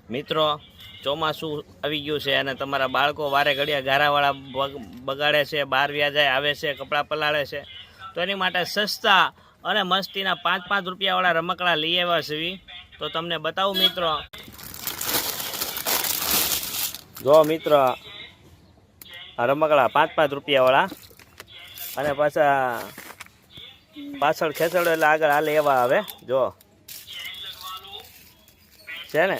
મિત્રો ચોમાસું આવી ગયું છે અને તમારા બાળકો વારે ઘડિયા ગારાવાળા બગાડે છે, બહાર વ્યા જાય, આવે છે, કપડાં પલાળે છે, તો એની માટે સસ્તા અને મસ્તીના 5-5 રૂપિયાવાળા રમકડા લઈ આવ્યા છે. તો તમને બતાવું મિત્રો, જો મિત્રો આ રમકડા 5-5 રૂપિયાવાળા અને પાછળ ખેંચડો એટલે આગળ હાલે એવા આવે. જો છે ને,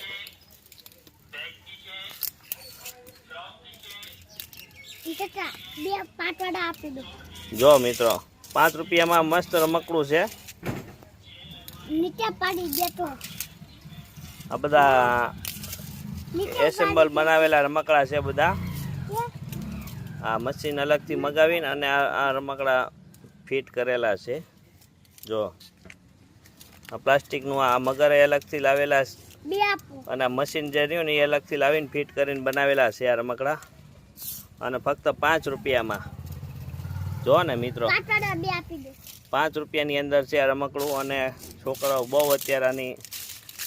જો મિત્રો 5 રૂપિયામાં મસ્ત રમકડું છે. આ બધા એસેમ્બલ બનાવેલા રમકડા છે બધા. આ મશીન અલગથી મગાવીને અને આ રમકડા ફિટ કરેલા છે. જો આ પ્લાસ્ટિકનું આ મગર અલગથી લાવેલા અને મશીન જે રહ્યું ને એ અલગથી લાવીને ફિટ કરીને બનાવેલા છે આ રમકડા. અને ફક્ત 5 રૂપિયામાં. જો ને મિત્રો 5 રૂપિયાની અંદર છે આ રમકડું. અને છોકરાઓ બહુ અત્યારે આની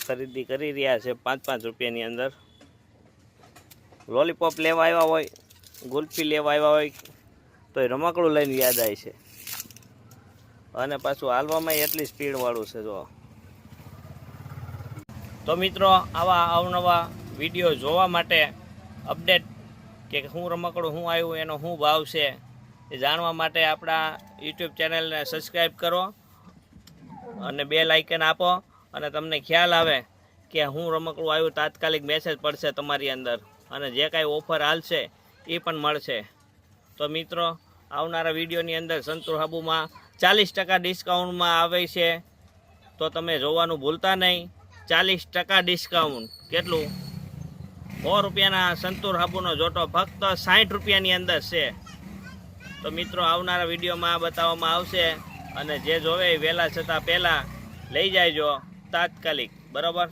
ખરીદી કરી રહ્યા છે 5-5 રૂપિયાની અંદર. લોલીપોપ લેવા આવ્યા હોય, ગુલ્ફી લેવા આવ્યા હોય તો એ રમકડું લઈને યાદ આવે છે. અને પાછું હાલવામાં એટલી સ્પીડવાળું છે. જો તો મિત્રો આવા અવનવા વિડીયો જોવા માટે, અપડેટ કે શું રમકડું શું આવ્યું, એનો શું ભાવ છે એ જાણવા માટે આપણા યુટ્યુબ ચેનલને સબસ્ક્રાઈબ કરો અને બેલ આઇકન આપો. અને તમને ખ્યાલ આવે કે શું રમકડું આવ્યું, તાત્કાલિક મેસેજ પડશે તમારી અંદર અને જે કાંઈ ઓફર હાલશે એ પણ મળશે. તો મિત્રો આવનારા વિડીયોની અંદર સંતૂર હાબુમાં 40% ડિસ્કાઉન્ટમાં આવે છે. તો તમે જોવાનું ભૂલતા નહીં. 40% ડિસ્કાઉન્ટ. કેટલું? 100 રૂપિયાના સંતૂર હાબુનો જોટો ફક્ત 60 રૂપિયાની અંદર છે. તો મિત્રો આવનારા વિડીયોમાં બતાવવામાં આવશે. અને જે જોવે વહેલા છતાં પહેલાં લઈ જાયજો તાત્કાલિક. બરાબર.